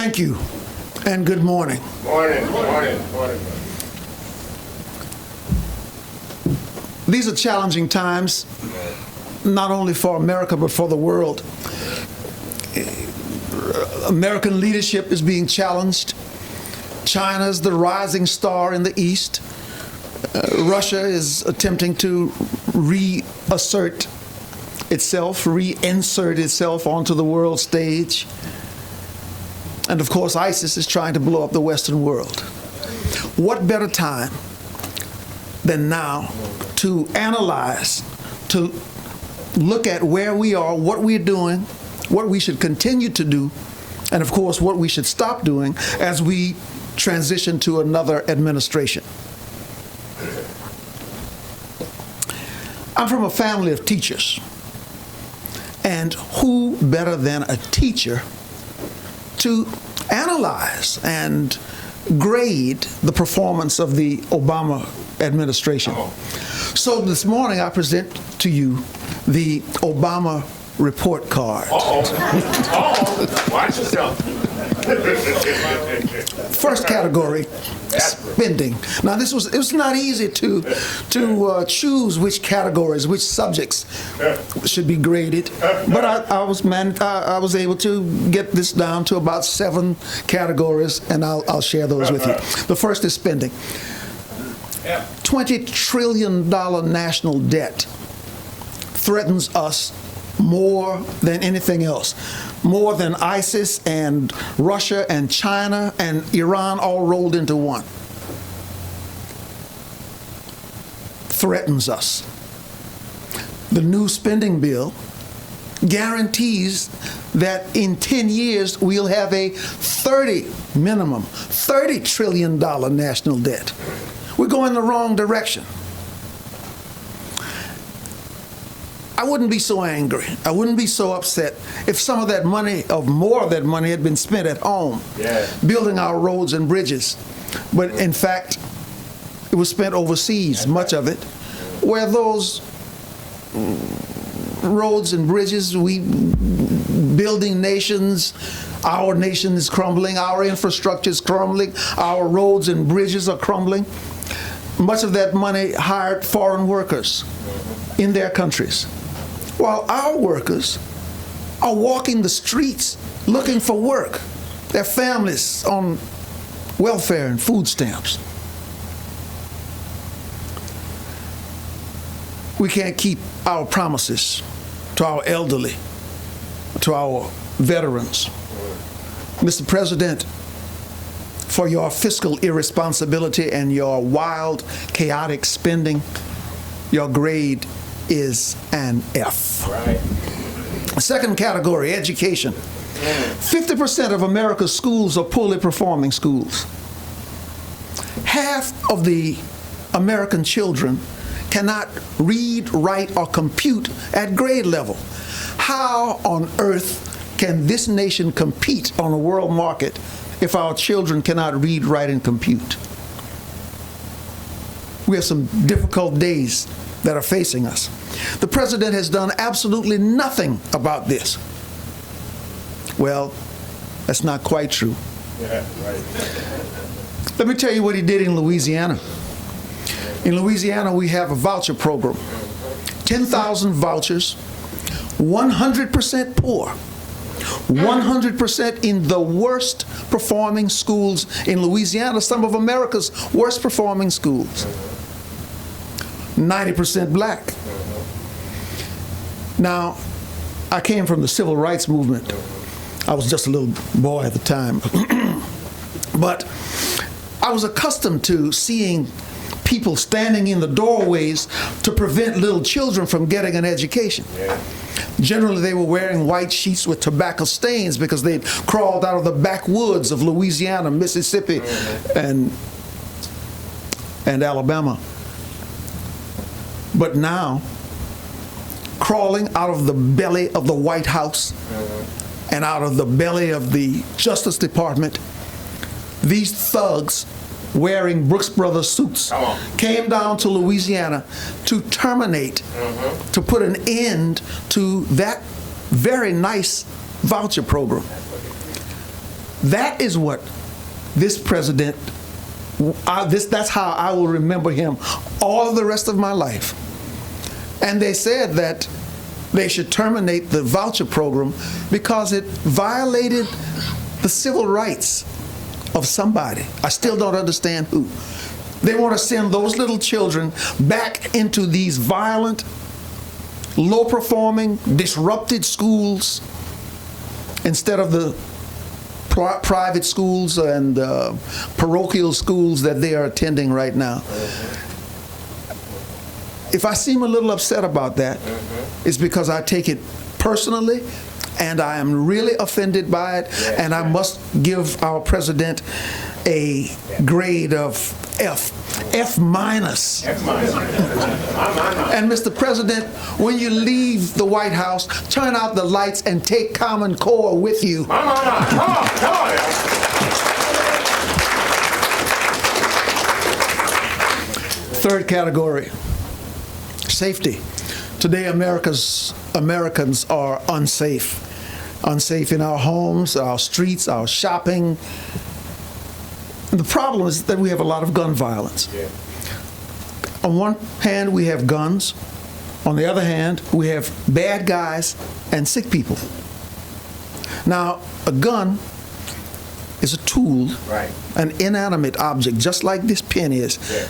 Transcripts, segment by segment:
Thank you, and good morning. Morning. These are challenging times, not only for America, but for the world. American leadership is being challenged. China's the rising star in the East. Russia is attempting to reinsert itself onto the world stage. And of course, ISIS is trying to blow up the Western world. What better time than now to analyze, to look at where we are, what we're doing, what we should continue to do, and of course, what we should stop doing as we transition to another administration. I'm from a family of teachers, and who better than a teacher to analyze and grade the performance of the Obama administration. So this morning I present to you the Obama report card. Watch yourself. First category, spending. Now it was not easy to choose which categories, which subjects should be graded, but I was able to get this down to about 7 categories, and I'll share those with you. The first is spending. $20 trillion national debt threatens us more than anything else, more than ISIS and Russia and China and Iran all rolled into one. Threatens us. The new spending bill guarantees that in 10 years we'll have a minimum $30 trillion national debt. We're going the wrong direction. I wouldn't be so angry. I wouldn't be so upset if some of that money, or more of that money, had been spent at home, building our roads and bridges. But in fact, it was spent overseas, much of it, where those roads and bridges, we building nations, our nation is crumbling, our infrastructure is crumbling, our roads and bridges are crumbling. Much of that money hired foreign workers in their countries, while our workers are walking the streets looking for work, their families on welfare and food stamps. We can't keep our promises to our elderly, to our veterans. Mr. President, for your fiscal irresponsibility and your wild, chaotic spending, your grade is an F. Right. Second category, education. 50% of America's schools are poorly performing schools. Half of the American children cannot read, write, or compute at grade level. How on earth can this nation compete on a world market if our children cannot read, write, and compute? We have some difficult days that are facing us. The president has done absolutely nothing about this. Well, that's not quite true. Yeah, right. Let me tell you what he did in Louisiana. In Louisiana, we have a voucher program. 10,000 vouchers, 100% poor. 100% in the worst performing schools in Louisiana, some of America's worst performing schools. 90% black. Now, I came from the civil rights movement. I was just a little boy at the time. But I was accustomed to seeing people standing in the doorways to prevent little children from getting an education. Generally, they were wearing white sheets with tobacco stains because they'd crawled out of the backwoods of Louisiana, Mississippi, and Alabama. But now, crawling out of the belly of the White House and out of the belly of the Justice Department, these thugs wearing Brooks Brothers suits came down to Louisiana to terminate, to put an end to that very nice voucher program. That is what this president, that's how I will remember him all of the rest of my life. And they said that they should terminate the voucher program because it violated the civil rights of somebody. I still don't understand who. They want to send those little children back into these violent, low-performing, disrupted schools instead of the private schools and parochial schools that they are attending right now. If I seem a little upset about that, it's because I take it personally and I am really offended by it, and I must give our president a grade of F minus. And Mr. President, when you leave the White House, turn out the lights and take Common Core with you. Third category, safety. Today, Americans are unsafe. Unsafe in our homes, our streets, our shopping. And the problem is that we have a lot of gun violence. Yeah. On one hand, we have guns. On the other hand, we have bad guys and sick people. Now, a gun is a tool, right, an inanimate object, just like this pen is. Yeah.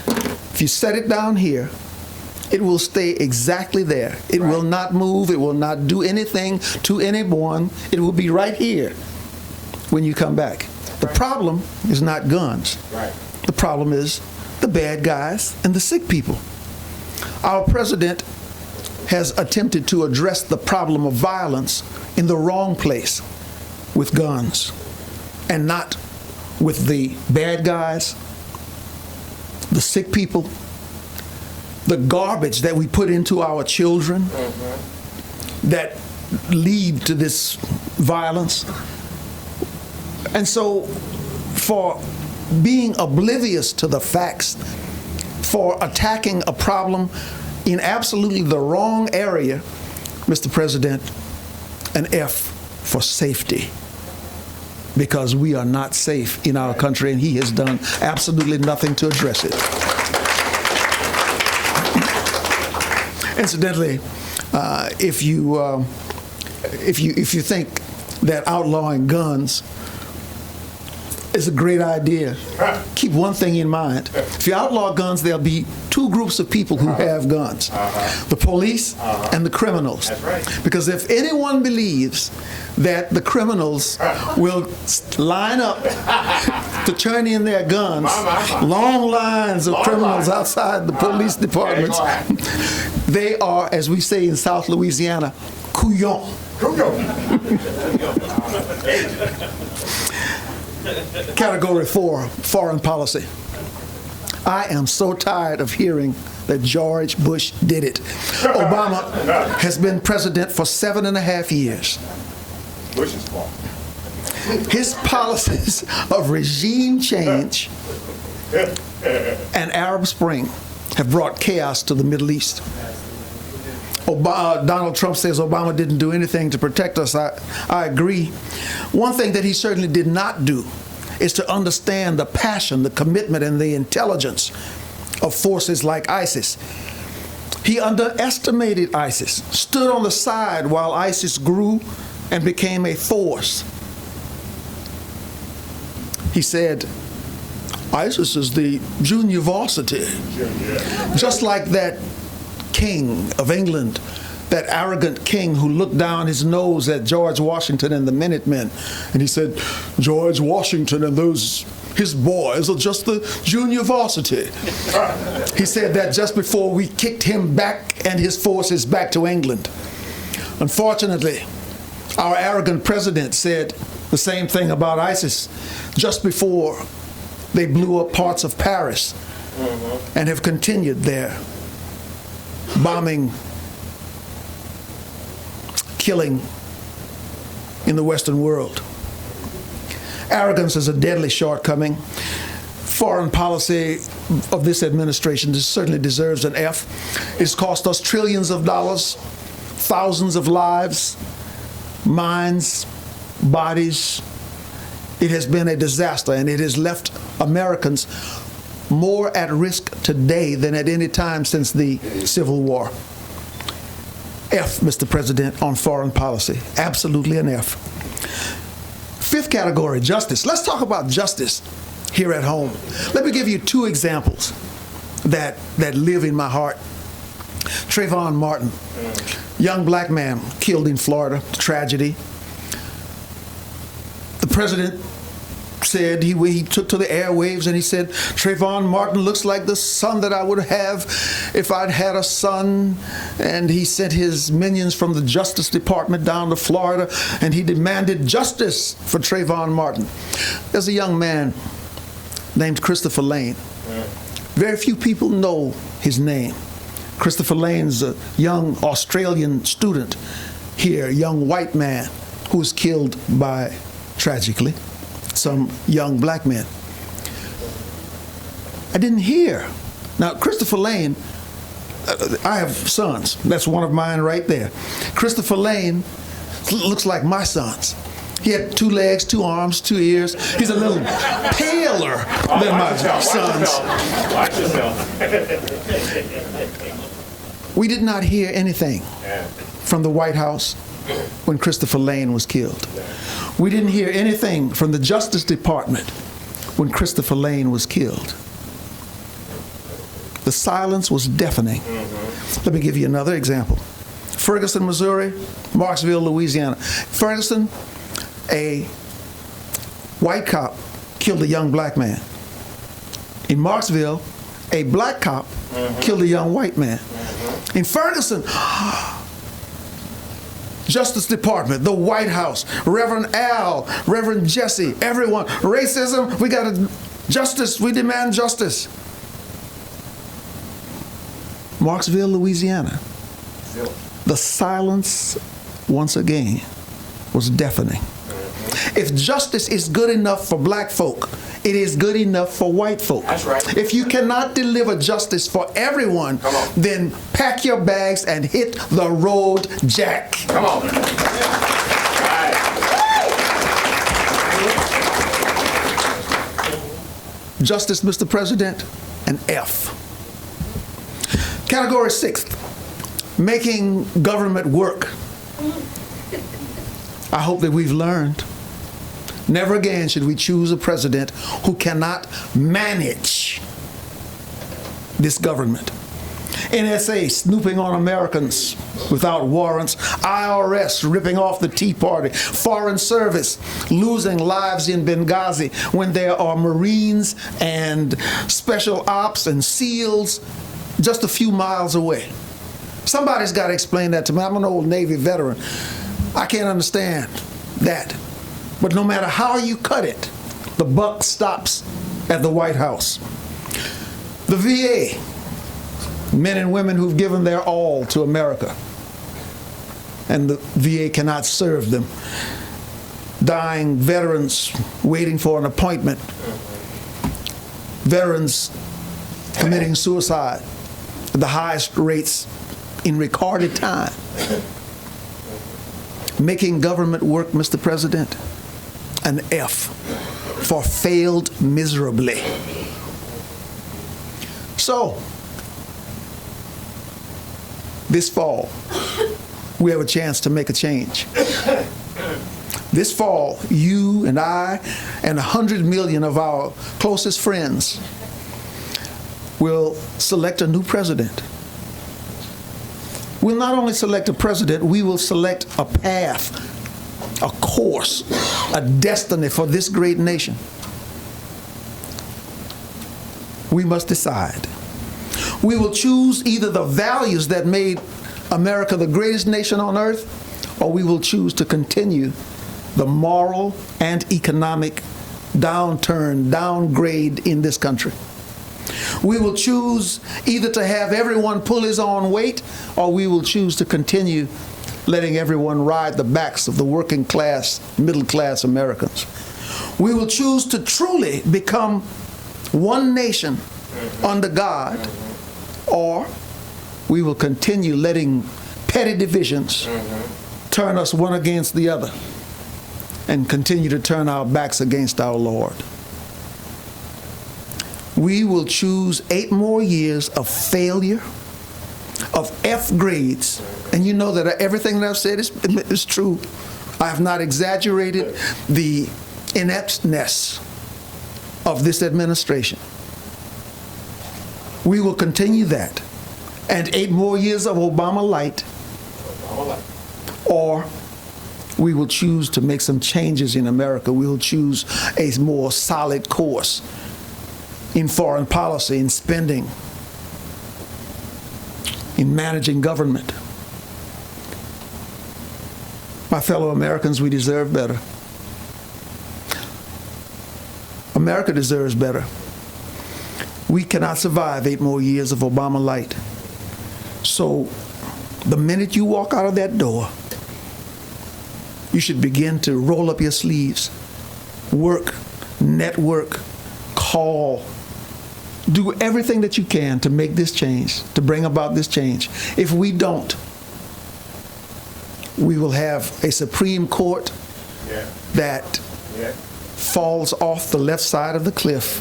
If you set it down here, it will stay exactly there. It right. will not move. It will not do anything to anyone. It will be right here when you come back. The problem is not guns. Right. The problem is the bad guys and the sick people. Our president has attempted to address the problem of violence in the wrong place, with guns, and not with the bad guys, the sick people, the garbage that we put into our children that lead to this violence. And so, for being oblivious to the facts, for attacking a problem in absolutely the wrong area, Mr. President, an F for safety, because we are not safe in our country, and he has done absolutely nothing to address it. Incidentally, if you think that outlawing guns is a great idea, keep one thing in mind. If you outlaw guns, there'll be two groups of people who have guns, the police and the criminals. That's right. Because if anyone believes that the criminals will line up to turn in their guns, long lines of criminals outside the police departments, they are, as we say in South Louisiana, couillons. Category 4, foreign policy. I am so tired of hearing that George Bush did it. Obama has been president for 7.5 years. Bush's fault. His policies of regime change and Arab Spring have brought chaos to the Middle East. Donald Trump says Obama didn't do anything to protect us. I agree. One thing that he certainly did not do is to understand the passion, the commitment, and the intelligence of forces like ISIS. He underestimated ISIS, stood on the side while ISIS grew and became a force. He said, ISIS is the junior varsity. Just like that king of England, that arrogant king who looked down his nose at George Washington and the Minutemen, and he said, George Washington and his boys are just the junior varsity. He said that just before we kicked him back and his forces back to England. Unfortunately, our arrogant president said the same thing about ISIS just before they blew up parts of Paris and have continued their bombing, killing in the Western world. Arrogance is a deadly shortcoming. Foreign policy of this administration certainly deserves an F. It's cost us trillions of dollars, thousands of lives, minds, bodies. It has been a disaster, and it has left Americans more at risk today than at any time since the Civil War. F, Mr. President, on foreign policy. Absolutely an F. Fifth category, justice. Let's talk about justice here at home. Let me give you two examples that live in my heart. Trayvon Martin, young black man killed in Florida, tragedy. The president said, he took to the airwaves and he said, Trayvon Martin looks like the son that I would have if I'd had a son. And he sent his minions from the Justice Department down to Florida, and he demanded justice for Trayvon Martin. There's a young man named Christopher Lane. Very few people know his name. Christopher Lane's a young Australian student here, a young white man who was killed by, tragically, some young black men. I didn't hear. Now, Christopher Lane, I have sons. That's one of mine right there. Christopher Lane looks like my sons. He had 2 legs, 2 arms, 2 ears. He's a little paler than my sons. Watch yourself. We did not hear anything from the White House when Christopher Lane was killed. We didn't hear anything from the Justice Department when Christopher Lane was killed. The silence was deafening. Let me give you another example. Ferguson, Missouri, Marksville, Louisiana. Ferguson, a white cop killed a young black man. In Marksville, a black cop killed a young white man. In Ferguson, Justice Department, the White House, Reverend Al, Reverend Jesse, everyone, racism, we got justice, we demand justice. Marksville, Louisiana, the silence, once again, was deafening. If justice is good enough for black folk, it is good enough for white folk. That's right. If you cannot deliver justice for everyone, then pack your bags and hit the road, Jack. Come on. Right. Justice, Mr. President, an F. Category 6, making government work. I hope that we've learned. Never again should we choose a president who cannot manage this government. NSA snooping on Americans without warrants, IRS ripping off the Tea Party, Foreign Service losing lives in Benghazi when there are Marines and Special Ops and SEALs just a few miles away. Somebody's got to explain that to me. I'm an old Navy veteran. I can't understand that. But no matter how you cut it, the buck stops at the White House. The VA, men and women who've given their all to America, and the VA cannot serve them. Dying veterans waiting for an appointment. Veterans committing suicide at the highest rates in recorded time. Making government work, Mr. President, an F for failed miserably. So, this fall, we have a chance to make a change. This fall, you and I and 100 million of our closest friends will select a new president. We'll not only select a president, we will select a path, a course, a destiny for this great nation. We must decide. We will choose either the values that made America the greatest nation on earth, or we will choose to continue the moral and economic downgrade in this country. We will choose either to have everyone pull his own weight, or we will choose to continue letting everyone ride the backs of the working class, middle class Americans. We will choose to truly become one nation under God, or we will continue letting petty divisions turn us one against the other. and continue to turn our backs against our Lord. We will choose 8 more years of failure, of F grades. And you know that everything that I've said is true. I have not exaggerated the ineptness of this administration. We will continue that. And 8 more years of Obama light. Or we will choose to make some changes in America. We will choose a more solid course in foreign policy, in spending, in managing government. My fellow Americans, we deserve better. America deserves better. We cannot survive 8 more years of Obama light. So the minute you walk out of that door, you should begin to roll up your sleeves, work, network, call, do everything that you can to make this change, to bring about this change. If we don't, we will have a Supreme Court that falls off the left side of the cliff.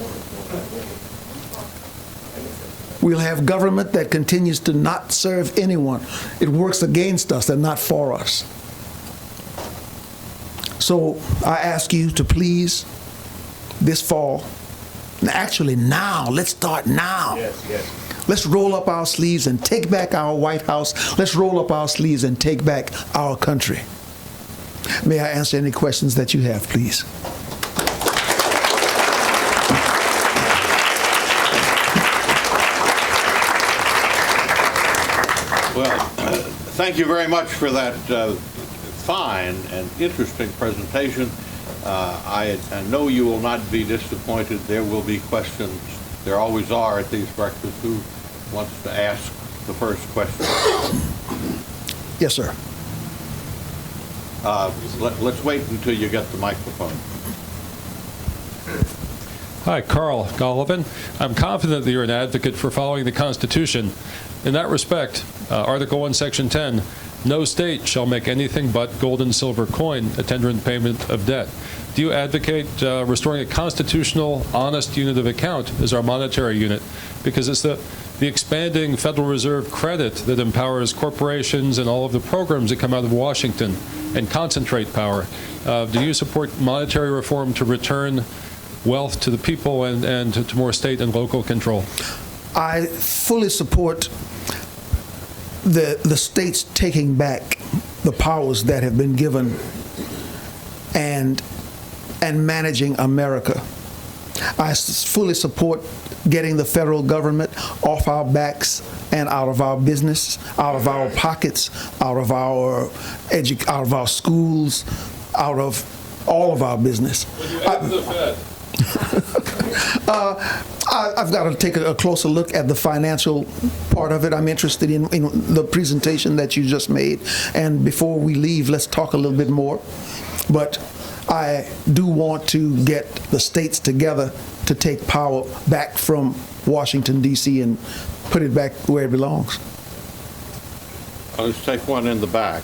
We'll have government that continues to not serve anyone. It works against us and not for us. So I ask you to please, this fall, actually now, let's start now. Let's roll up our sleeves and take back our White House. Let's roll up our sleeves and take back our country. May I answer any questions that you have, please? Well, thank you very much for that fine and interesting presentation. I know you will not be disappointed. There will be questions. There always are at these breakfasts. Who wants to ask the first question? Yes, sir. Let's wait until you get the microphone. Hi, Carl Gollivan. I'm confident that you're an advocate for following the Constitution. In that respect, Article 1, Section 10, no state shall make anything but gold and silver coin a tender in payment of debt. Do you advocate restoring a constitutional, honest unit of account as our monetary unit? Because it's the expanding Federal Reserve credit that empowers corporations and all of the programs that come out of Washington and concentrate power. Do you support monetary reform to return wealth to the people and to more state and local control? I fully support the states taking back the powers that have been given and managing America. I fully support getting the federal government off our backs and out of our business, out of our pockets, out of our schools, out of all of our business. I've got to take a closer look at the financial part of it. I'm interested in the presentation that you just made. And before we leave, let's talk a little bit more. But I do want to get the states together to take power back from Washington, D.C. and put it back where it belongs. Let's take one in the back.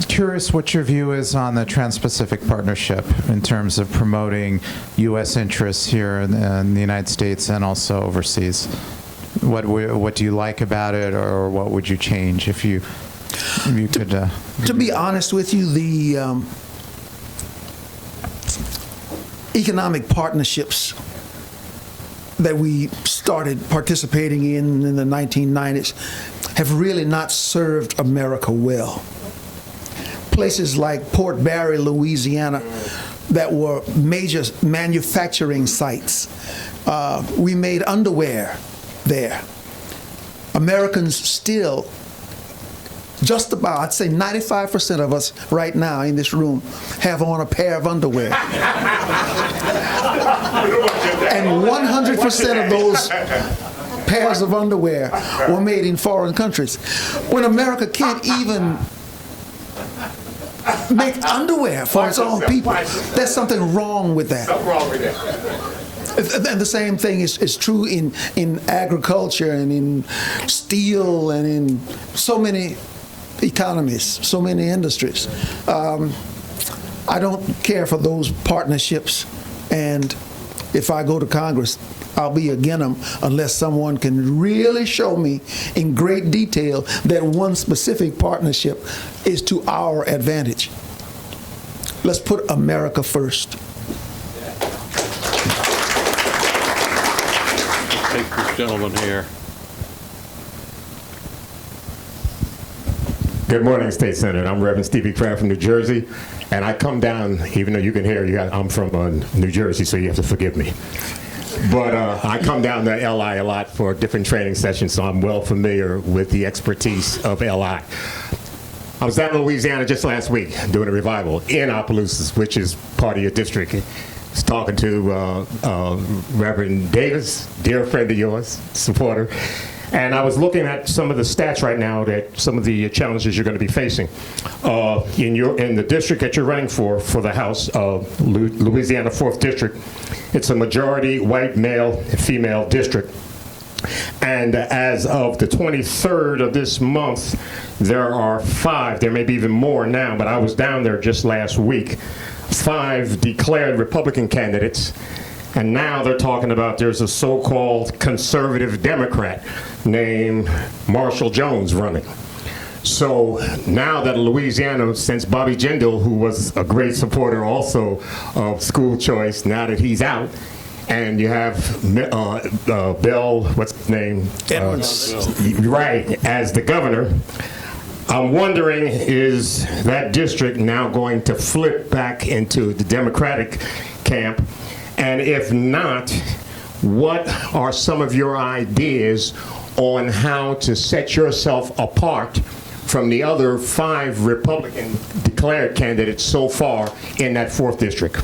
Curious what your view is on the Trans-Pacific Partnership in terms of promoting U.S. interests here in the United States and also overseas. What do you like about it, or what would you change if you could? To be honest with you, the economic partnerships that we started participating in the 1990s have really not served America well. Places like Port Barre, Louisiana, that were major manufacturing sites. We made underwear there. Americans still, just about, I'd say 95% of us right now in this room have on a pair of underwear. And 100% of those pairs of underwear were made in foreign countries. When America can't even make underwear for its own people, there's something wrong with that. Something wrong with that. And the same thing is true in agriculture and in steel and in so many economies, so many industries. I don't care for those partnerships, and if I go to Congress, I'll be against them unless someone can really show me in great detail that one specific partnership is to our advantage. Let's put America first. Take this gentleman here. Good morning, State Senator. I'm Reverend Stevie Craft from New Jersey, and I come down, even though you can hear, I'm from New Jersey, so you have to forgive me. But I come down to LI a lot for different training sessions, so I'm well familiar with the expertise of LI. I was down in Louisiana just last week doing a revival in Opelousas, which is part of your district. I was talking to Reverend Davis, dear friend of yours, supporter, and I was looking at some of the stats right now, that some of the challenges you're going to be facing in the district that you're running for the House of Louisiana 4th District. It's a majority white male and female district. And as of the 23rd of this month, there are 5, there may be even more now, but I was down there just last week, 5 declared Republican candidates. And now they're talking about there's a so-called conservative Democrat named Marshall Jones running. So now that Louisiana, since Bobby Jindal, who was a great supporter also of school choice, now that he's out, and you have Bill, what's his name? Edwards. Right, as the governor. I'm wondering, is that district now going to flip back into the Democratic camp? And if not, what are some of your ideas on how to set yourself apart from the other 5 Republican declared candidates so far in that 4th district?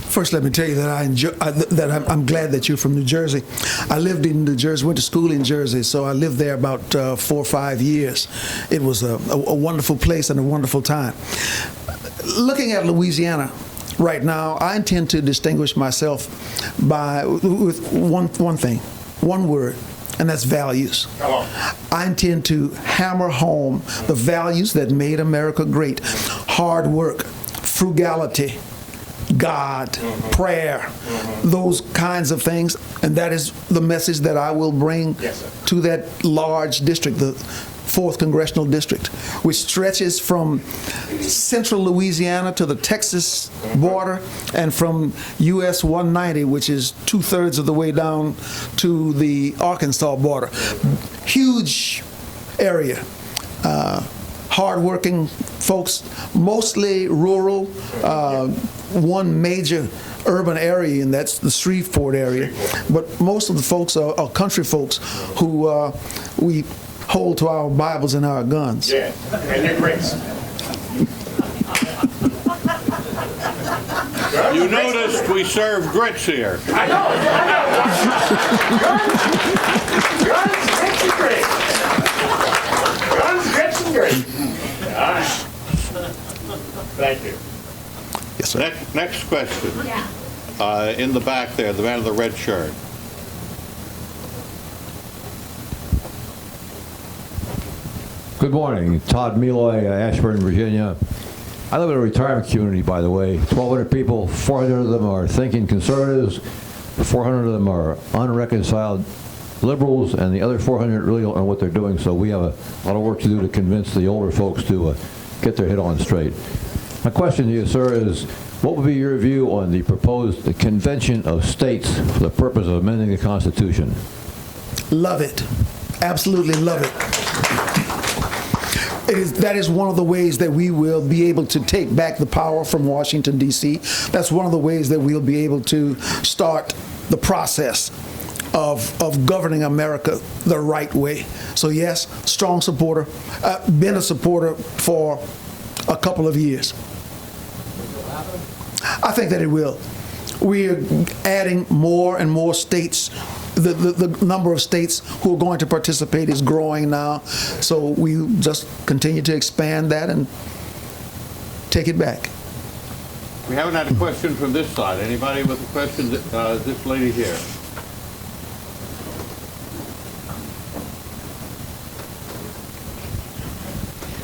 First, let me tell you that I'm glad that you're from New Jersey. I lived in New Jersey, went to school in Jersey, so I lived there about 4 or 5 years. It was a wonderful place and a wonderful time. Looking at Louisiana right now, I intend to distinguish myself with one thing, one word, and that's values. I intend to hammer home the values that made America great: hard work, frugality, God, prayer, those kinds of things. And that is the message that I will bring to that large district, the 4th Congressional District, which stretches from central Louisiana to the Texas border, and from US 190, which is 2/3 of the way down to the Arkansas border. Huge area. Hardworking folks, mostly rural, one major urban area, and that's the Shreveport area. But most of the folks are country folks who we hold to our Bibles and our guns. Yeah, and your grits. You noticed we serve grits here. I know. Guns, grits, and grits. Guns, grits, and grits. All right. Thank you. Yes, sir. Next question. In the back there, the man in the red shirt. Good morning. Todd Meloy, Ashburn, Virginia. I live in a retirement community, by the way. 1,200 people, 400 of them are thinking conservatives, 400 of them are unreconciled liberals, and the other 400 really don't know what they're doing, so we have a lot of work to do to convince the older folks to get their head on straight. My question to you, sir, is what would be your view on the proposed convention of states for the purpose of amending the Constitution? Love it. Absolutely love it. That is one of the ways that we will be able to take back the power from Washington, D.C. That's one of the ways that we'll be able to start the process of governing America the right way. So yes, strong supporter, been a supporter for a couple of years. I think that it will. We are adding more and more states. The number of states who are going to participate is growing now. So we just continue to expand that and take it back. We haven't had a question from this side. Anybody with a question? This lady here.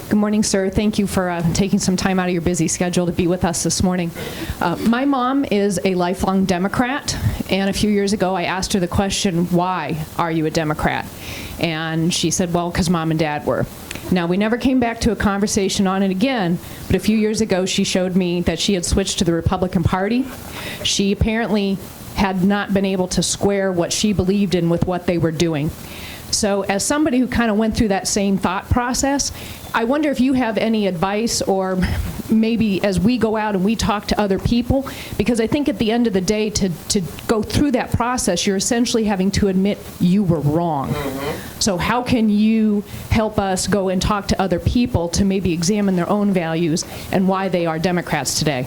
Good morning, sir. Thank you for taking some time out of your busy schedule to be with us this morning. My mom is a lifelong Democrat, and a few years ago I asked her the question, why are you a Democrat? And she said, well, because Mom and Dad were. Now, we never came back to a conversation on it again, but a few years ago she showed me that she had switched to the Republican Party. She apparently had not been able to square what she believed in with what they were doing. So as somebody who kind of went through that same thought process, I wonder if you have any advice, or maybe as we go out and we talk to other people, because I think at the end of the day, to go through that process, you're essentially having to admit you were wrong. Mm-hmm. So how can you help us go and talk to other people to maybe examine their own values and why they are Democrats today?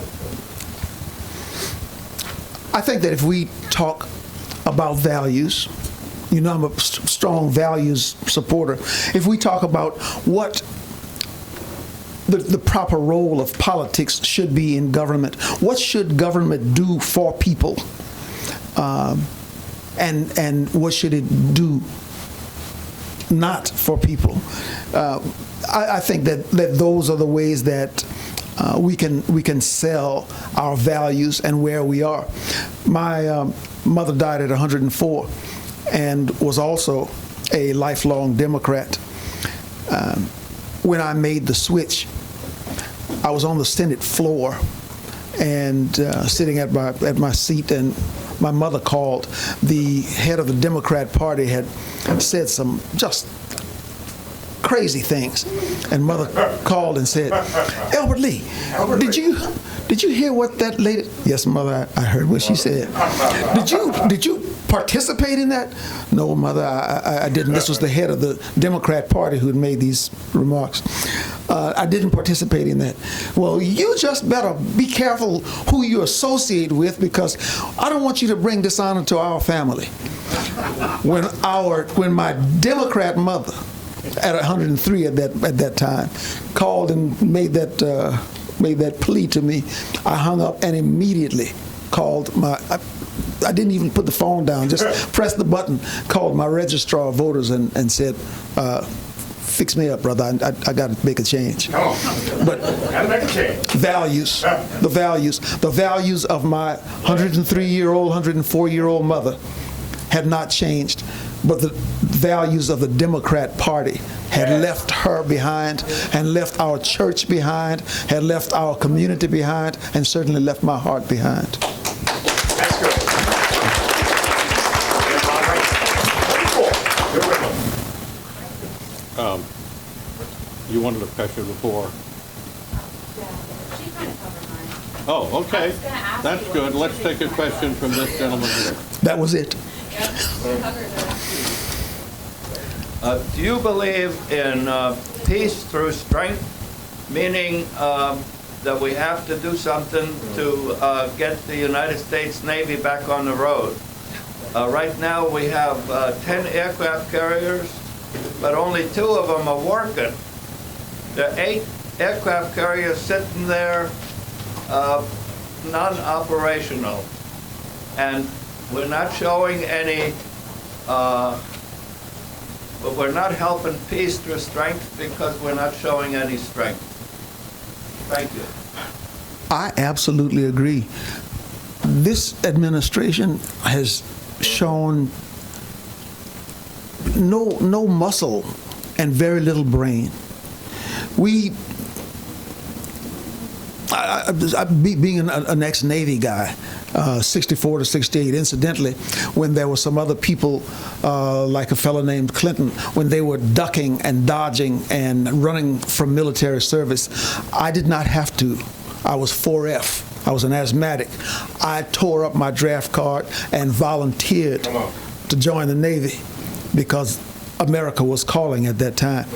I think that if we talk about values, you know, I'm a strong values supporter. If we talk about what the proper role of politics should be in government, what should government do for people, and what should it do not for people, I think that those are the ways that we can sell our values and where we are. My mother died at 104 and was also a lifelong Democrat. When I made the switch, I was on the Senate floor and sitting at my seat, and my mother called. The head of the Democrat Party had said some just crazy things, and Mother called and said, "Elbert Lee, did you hear what that lady?" "Yes, Mother, I heard what she said." Did you participate in that?" "No, Mother, I didn't." This was the head of the Democrat Party who had made these remarks. "I didn't participate in that." "Well, you just better be careful who you associate with, because I don't want you to bring dishonor to our family." When my Democrat mother, at 103 at that time, called and made that plea to me, I hung up and immediately called I didn't even put the phone down, just pressed the button, called my registrar of voters and said, "Fix me up, brother. I got to make a change." Come on. But Gotta make a change. the values of my 103-year-old, 104-year-old mother had not changed, but the values of the Democrat Party had left her behind, and left our church behind, had left our community behind, and certainly left my heart behind. That's good. You wanted a question before? She kind of covered mine. Oh, okay. I was gonna ask That's you good. what Let's take a question from this gentleman here. That was it. Yep, she covered it. Do you believe in peace through strength, meaning that we have to do something to get the United States Navy back on the road? Right now we have 10 aircraft carriers, but only 2 of them are working. There are 8 aircraft carriers sitting there non-operational, and we're not showing any but we're not helping peace through strength because we're not showing any strength. Thank you. I absolutely agree. This administration has shown no muscle and very little brain. Being an ex-Navy guy, 64 to 68, incidentally, when there were some other people, like a fellow named Clinton, when they were ducking and dodging and running from military service, I did not have to. I was 4F. I was an asthmatic. I tore up my draft card and volunteered to join the Navy because America was calling at that time.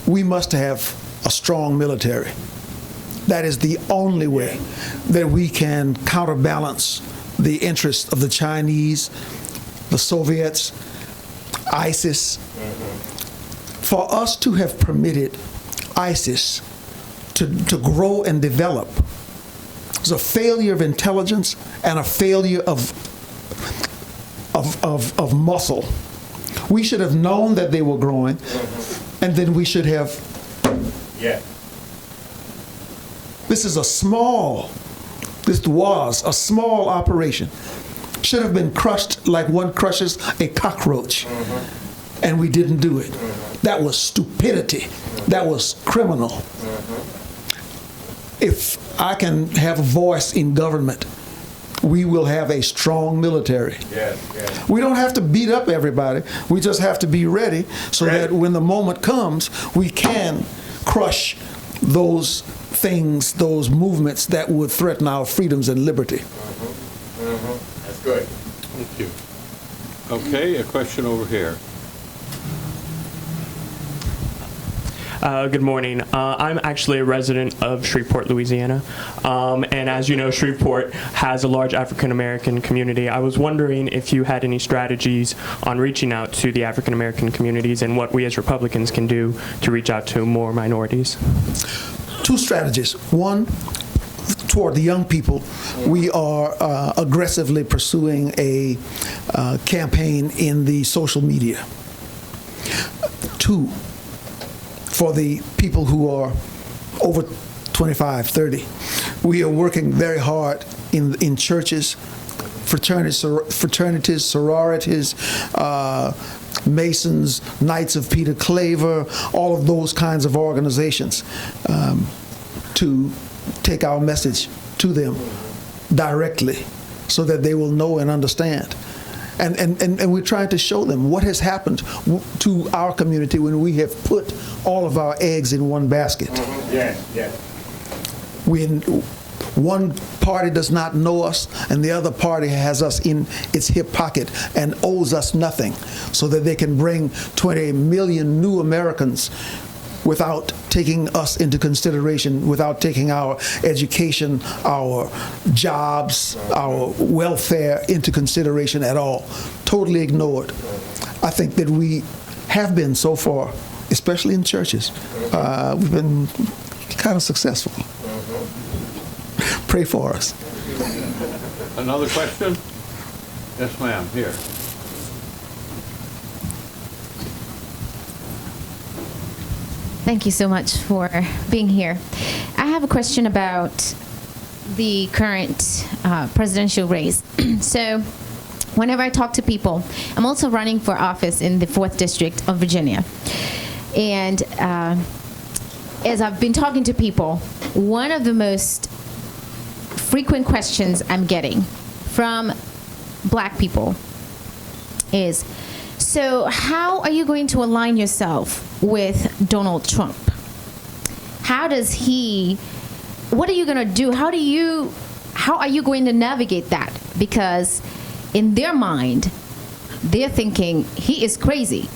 We must have a strong military. That is the only way that we can counterbalance the interests of the Chinese, the Soviets, ISIS. For us to have permitted ISIS to grow and develop. It's a failure of intelligence and a failure of muscle. We should have known that they were growing, and then we should have. Yeah. This was a small operation. Should have been crushed like one crushes a cockroach, and we didn't do it. That was stupidity. That was criminal. If I can have a voice in government, we will have a strong military. Yes, yes. We don't have to beat up everybody. We just have to be ready so that when the moment comes, we can crush those things, those movements that would threaten our freedoms and liberty. That's good. Thank you. Okay, a question over here. Good morning. I'm actually a resident of Shreveport, Louisiana. And as you know, Shreveport has a large African American community. I was wondering if you had any strategies on reaching out to the African American communities and what we as Republicans can do to reach out to more minorities. Two strategies. One, toward the young people, we are aggressively pursuing a campaign in the social media. Two, for the people who are over 25, 30, we are working very hard in churches, fraternities, sororities, Masons, Knights of Peter Claver, all of those kinds of organizations, to take our message to them directly so that they will know and understand. And we're trying to show them what has happened to our community when we have put all of our eggs in one basket. Yes, yes. When one party does not know us and the other party has us in its hip pocket and owes us nothing, so that they can bring 20 million new Americans without taking us into consideration, without taking our education, our jobs, our welfare into consideration at all. Totally ignored. I think that we have been so far, especially in churches, we've been kind of successful. Pray for us. Another question? Yes, ma'am, here. Thank you so much for being here. I have a question about the current presidential race. So whenever I talk to people, I'm also running for office in the 4th District of Virginia. And as I've been talking to people, one of the most frequent questions I'm getting from black people is, so how are you going to align yourself with Donald Trump? What are you going to do? How are you going to navigate that? Because in their mind, they're thinking he is crazy.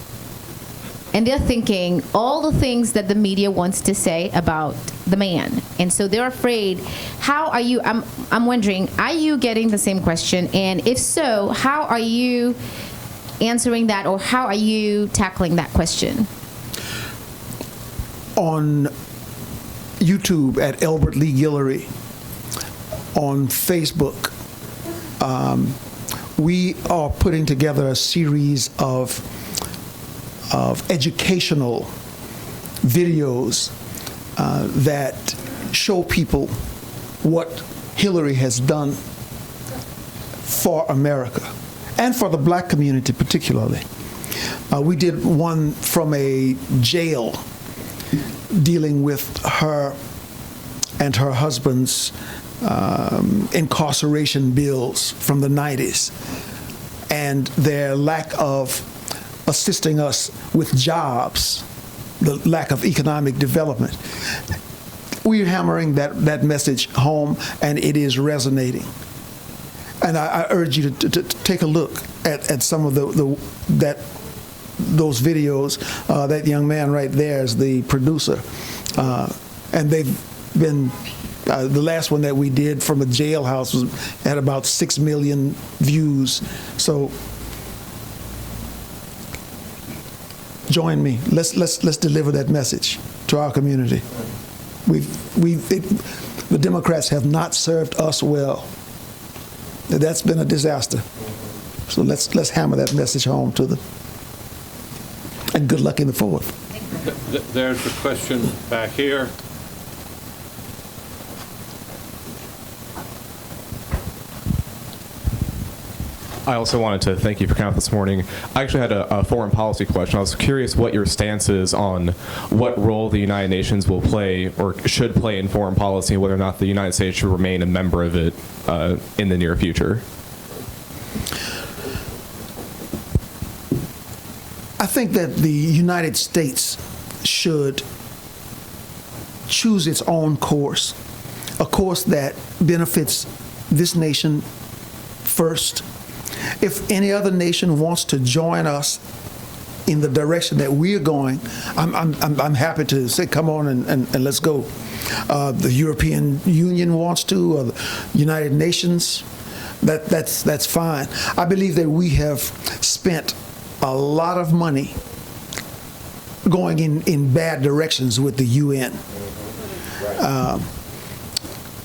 And they're thinking all the things that the media wants to say about the man. And so they're afraid. I'm wondering, are you getting the same question? And if so, how are you answering that, or how are you tackling that question? On YouTube at Elbert Lee Guillory, on Facebook, we are putting together a series of educational videos that show people what Hillary has done for America and for the black community particularly. We did one from a jail dealing with her and her husband's incarceration bills from the 90s and their lack of assisting us with jobs, the lack of economic development. We're hammering that message home, and it is resonating. And I urge you to take a look at some of those videos. That young man right there is the producer, and they've been. The last one that we did from a jailhouse had about 6 million views. So join me. Let's deliver that message to our community. the Democrats have not served us well. That's been a disaster. So let's hammer that message home to them. And good luck in the fourth. There's a question back here. I also wanted to thank you for coming out this morning. I actually had a foreign policy question. I was curious what your stance is on what role the United Nations will play or should play in foreign policy, whether or not the United States should remain a member of it in the near future. I think that the United States should choose its own course, a course that benefits this nation first. If any other nation wants to join us in the direction that we're going, I'm happy to say, come on and let's go. The European Union wants to, or the United Nations, that's fine. I believe that we have spent a lot of money going in bad directions with the UN.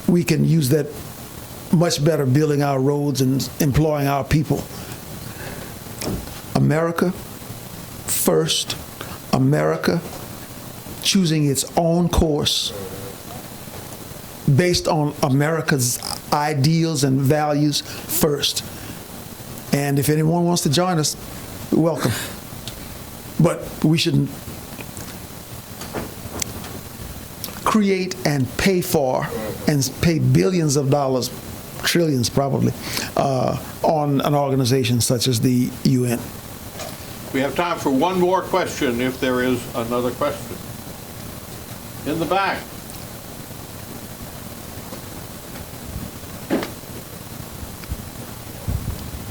We can use that much better building our roads and employing our people. America first, America choosing its own course based on America's ideals and values first. And if anyone wants to join us, welcome. But we shouldn't create and pay for and pay billions of dollars, trillions probably, on an organization such as the UN. We have time for one more question, if there is another question. In the back.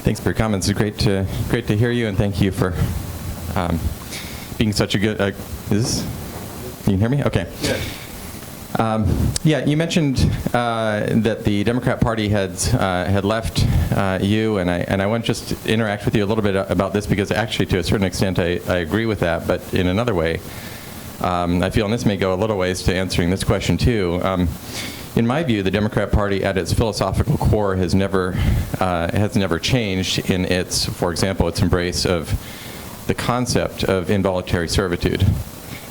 Thanks for your comments. It's great to hear you, and thank you for being such a good. You can hear me? Okay. Yes. Yeah, you mentioned that the Democrat Party had left you, and I want to just interact with you a little bit about this, because actually, to a certain extent, I agree with that, but in another way, I feel, and this may go a little ways to answering this question too. In my view, the Democrat Party, at its philosophical core, has never changed in its, for example, its embrace of the concept of involuntary servitude.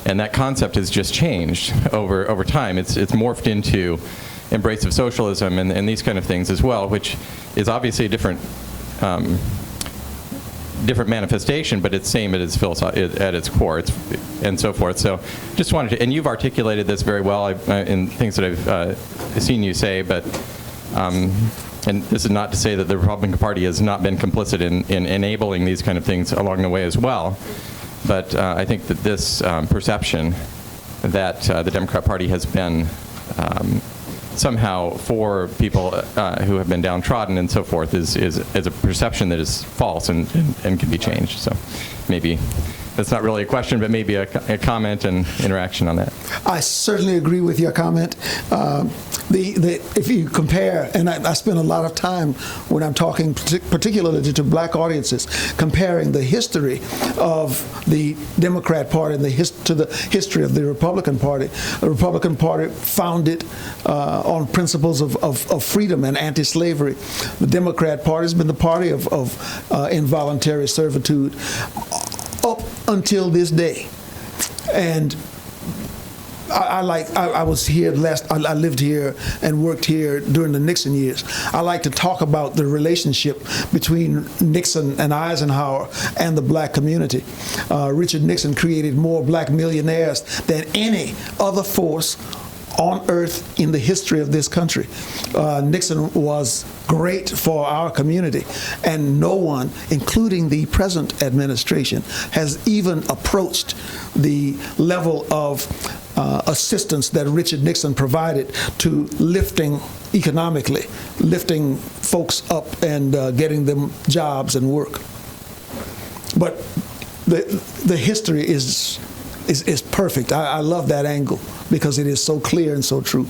And that concept has just changed over time. It's morphed into embrace of socialism and these kind of things as well, which is obviously a different manifestation, but it's same at its core, and so forth. So just wanted to, and you've articulated this very well in things that I've seen you say, but and this is not to say that the Republican Party has not been complicit in enabling these kind of things along the way as well. But I think that this perception that the Democrat Party has been somehow for people who have been downtrodden and so forth is a perception that is false and can be changed. So maybe that's not really a question, but maybe a comment and interaction on that. I certainly agree with your comment. If you compare, and I spend a lot of time when I'm talking particularly to black audiences, comparing the history of the Democrat Party and to the history of the Republican Party. The Republican Party founded on principles of freedom and anti-slavery. The Democrat Party has been the party of involuntary servitude up until this day. And I was here I lived here and worked here during the Nixon years. I like to talk about the relationship between Nixon and Eisenhower and the black community. Richard Nixon created more black millionaires than any other force on earth in the history of this country. Nixon was great for our community, and no one, including the present administration, has even approached the level of assistance that Richard Nixon provided to lifting economically, lifting folks up and getting them jobs and work. But the history is perfect. I love that angle because it is so clear and so true.